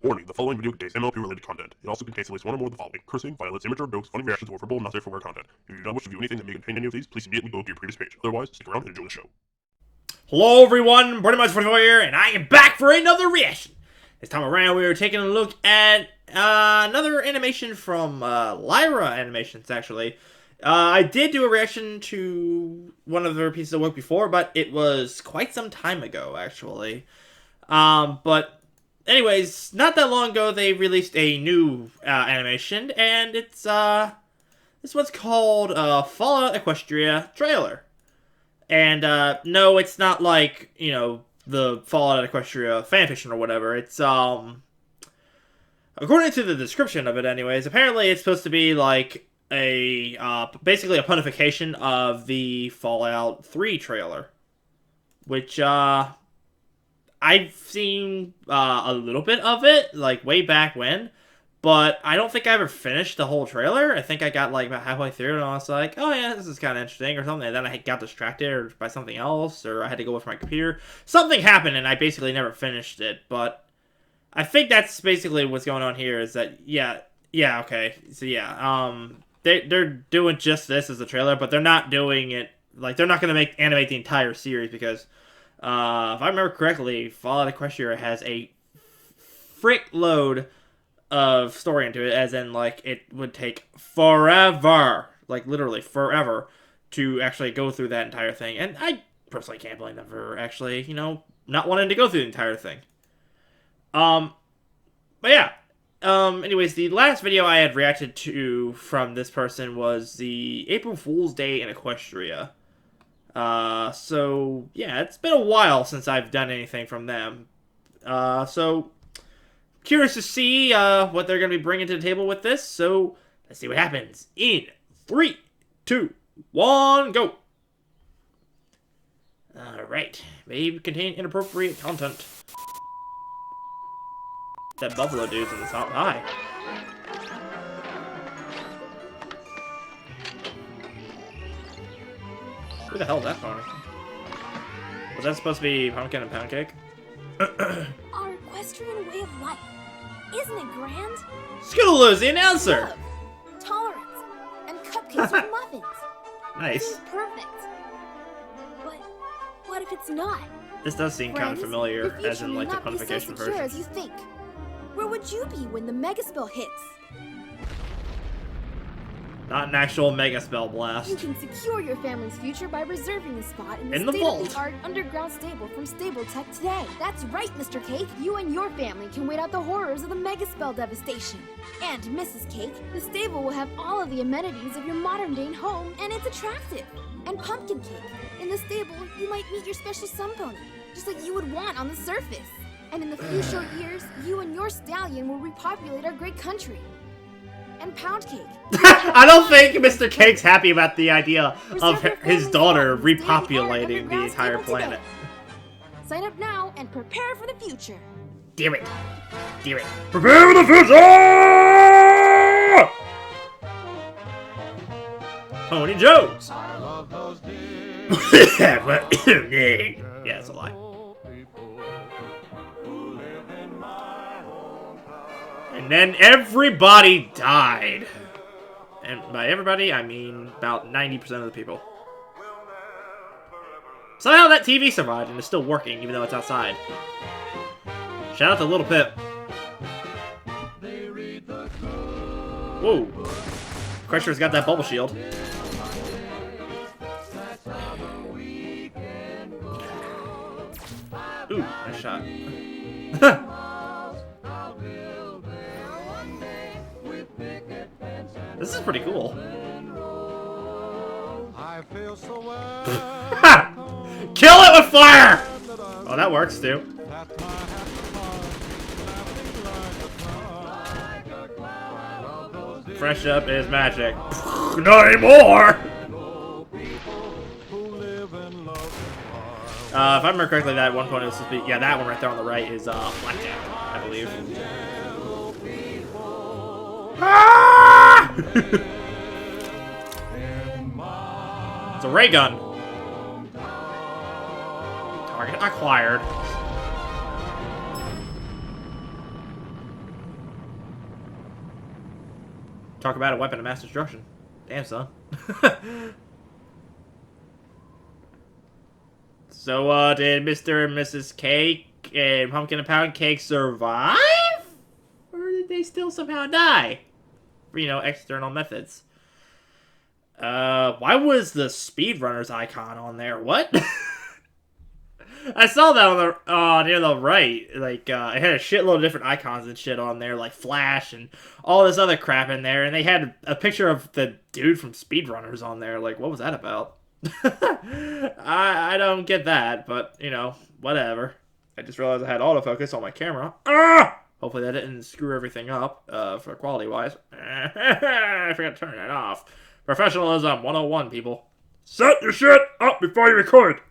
Warning, the following video contains MLP-related content. It also contains at least one or more of the following: cursing, violence, immature jokes, funny reactions, or verbal, not safe for work content. If you do not wish to view anything that may contain any of these, please immediately go to your previous page. Otherwise, stick around and enjoy the show. Hello everyone, Brony here, and I am back for another reaction. This time around, we are taking a look at another animation from Lyra Animations, actually. I did do a reaction to one of their pieces of work before, but it was quite some time ago, actually. But anyways, not that long ago, they released a new animation, and it's this one's called Fallout Equestria trailer. And no, it's not like, you know, the Fallout Equestria fanfiction or whatever. It's according to the description of it, anyways. Apparently, it's supposed to be like a basically a punification of the Fallout 3 trailer, which I've seen a little bit of it, like way back when, but I don't think I ever finished the whole trailer. I think I got like about halfway through and I was like, oh yeah, this is kind of interesting or something, and then I got distracted by something else, or I had to go with my computer. Something happened and I basically never finished it, but I think that's basically what's going on here, is that, yeah, okay, so yeah, they're doing just this as a trailer, but they're not doing it, like, they're not going to animate the entire series, because if I remember correctly, Fallout Equestria has a frick load of story into it, as in, like, it would take forever, like, literally forever, to actually go through that entire thing, and I personally can't blame them for actually, you know, not wanting to go through the entire thing. But yeah, anyways, the last video I had reacted to from this person was the April Fool's Day in Equestria. So, yeah, it's been a while since I've done anything from them. So, curious to see, what they're going to be bringing to the table with this, so let's see what happens in 3, 2, 1, go! Alright, may contain inappropriate content. That buffalo dude's in the top high. Who the hell is that pony? Was that supposed to be Pumpkin and Pound Cake? Our equestrian way of life. Isn't it grand? Scootaloo's the announcer! Love, tolerance, and cupcakes with muffins. Nice. This is perfect. But what if it's not? This does seem kind of familiar, as in like the punification version. As you think. Where would you be when the mega spell hits? Not an actual mega spell blast. You can secure your family's future by reserving a spot in the vault. state-of-the-art underground stable from Stable Tech today. That's right, Mr. Cake. You and your family can wait out the horrors of the mega spell devastation. And Mrs. Cake, the stable will have all of the amenities of your modern-day home, and it's attractive. And Pumpkin Cake, in the stable, you might meet your special sun pony, just like you would want on the surface. And in the few short years, you and your stallion will repopulate our great country. And Pound Cake. I don't think Mr. Cake's happy about the idea of his daughter repopulating the entire planet. Sign up now and prepare for the future. Do it. Do it. Prepare for the future! Pony Jones. I love those days. Yeah, it's a lie. And then everybody died. And by everybody, I mean about 90% of the people. Somehow that TV survived and is still working, even though it's outside. Shout out to Little Pip. Whoa. Crusher's got that bubble shield. Ooh, nice shot. This is pretty cool. Kill it with fire! Oh, that works too. Fresh up is magic. Not anymore! If I remember correctly, that one point was supposed to be, yeah, that one right there on the right is Blackjack, I believe. Ah! It's a ray gun. Target acquired. Talk about a weapon of mass destruction. Damn, son. So, did Mr. and Mrs. Cake and Pumpkin and Pound Cake survive? Or did they still somehow die? For, external methods. Why was the speedrunners icon on there? What? I saw that on the, near the right. Like, it had a shitload of different icons and shit on there, like Flash and all this other crap in there, and they had a picture of the dude from Speedrunners on there. Like, what was that about? I don't get that, but, whatever. I just realized I had autofocus on my camera. Hopefully that didn't screw everything up, for quality-wise. I forgot to turn that off. Professionalism 101, people. Set your shit up before you record.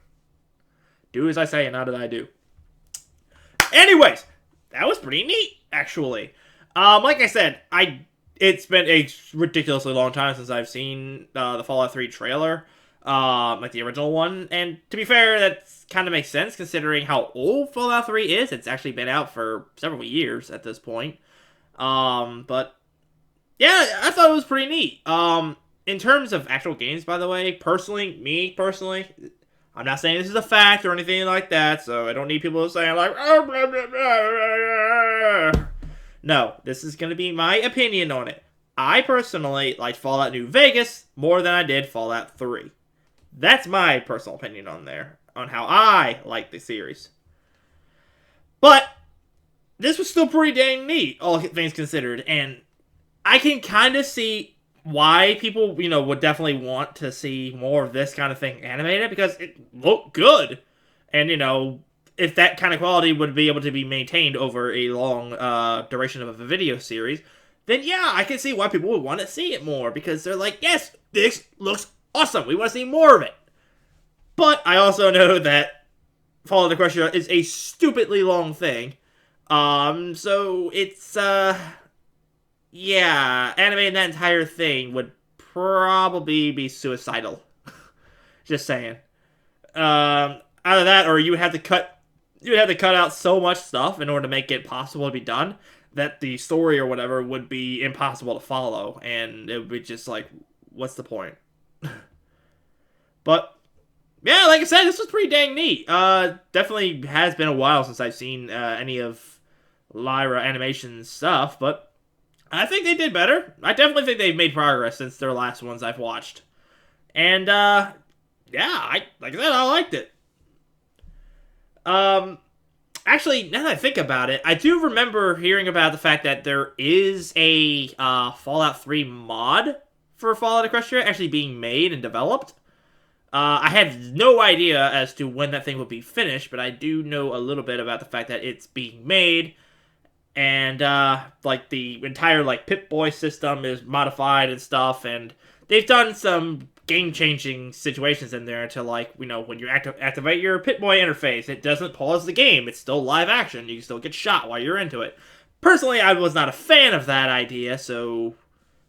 Do as I say and not as I do. Anyways, that was pretty neat, actually. Like I said, it's been a ridiculously long time since I've seen the Fallout 3 trailer, like the original one. And to be fair, that kind of makes sense considering how old Fallout 3 is. It's actually been out for several years at this point. But yeah, I thought it was pretty neat. In terms of actual games, by the way, me personally, I'm not saying this is a fact or anything like that, so I don't need people saying like, oh, blah, blah, blah. No, this is going to be my opinion on it. I personally like Fallout New Vegas more than I did Fallout 3. That's my personal opinion on how I like the series. But this was still pretty dang neat, all things considered, and I can kind of see why people, would definitely want to see more of this kind of thing animated, because it looked good. And, if that kind of quality would be able to be maintained over a long duration of a video series, then yeah, I can see why people would want to see it more, because they're like, yes, this looks awesome, we want to see more of it. But I also know that Fallout Equestria is a stupidly long thing, so it's, yeah, animating that entire thing would probably be suicidal. Just saying. Either that, or you would have to cut out so much stuff in order to make it possible to be done that the story or whatever would be impossible to follow, and it would be just like, what's the point? But yeah, like I said, this was pretty dang neat. Definitely has been a while since I've seen any of Lyra Animation's stuff, but I think they did better. I definitely think they've made progress since their last ones I've watched. And, yeah, like I said, I liked it. Actually, now that I think about it, I do remember hearing about the fact that there is a Fallout 3 mod for Fallout Equestria actually being made and developed. I have no idea as to when that thing will be finished, but I do know a little bit about the fact that it's being made. And, like, the entire, like, Pip-Boy system is modified and stuff, and they've done some game-changing situations in there to, like, when you activate your Pip-Boy interface, it doesn't pause the game. It's still live action. You can still get shot while you're into it. Personally, I was not a fan of that idea, so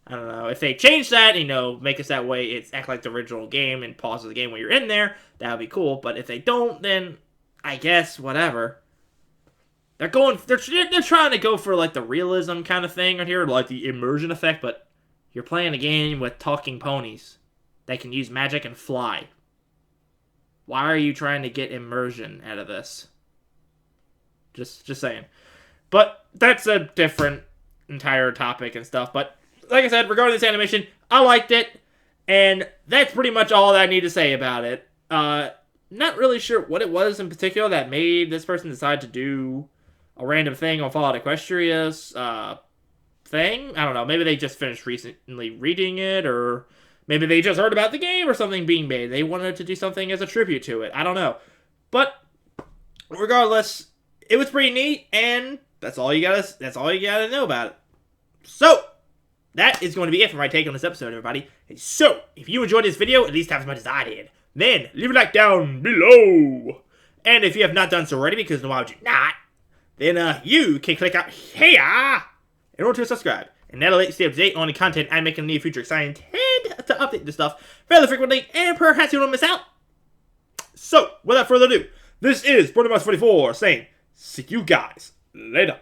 I don't know. If they change that, make us that way, it's act like the original game and pauses the game when you're in there, that would be cool. But if they don't, then I guess, whatever. They're trying to go for, like, the realism kind of thing right here, like the immersion effect, but you're playing a game with talking ponies that can use magic and fly. Why are you trying to get immersion out of this? Just saying. But that's a different entire topic and stuff, but like I said, regarding this animation, I liked it, and that's pretty much all that I need to say about it. Not really sure what it was in particular that made this person decide to do a random thing on Fallout Equestria's thing. I don't know. Maybe they just finished recently reading it, or maybe they just heard about the game or something being made. They wanted to do something as a tribute to it. I don't know. But regardless, it was pretty neat, and that's all you gotta know about it. So that is going to be it for my take on this episode, everybody. So if you enjoyed this video, at least half as much as I did, then leave a like down below. And if you have not done so already, because why would you not? Then you can click out here in order to subscribe. And that'll let you stay up to date on the content I make in the near future, because I intend to update this stuff fairly frequently, and perhaps you don't miss out. So, without further ado, this is Brony 44 saying, see you guys later.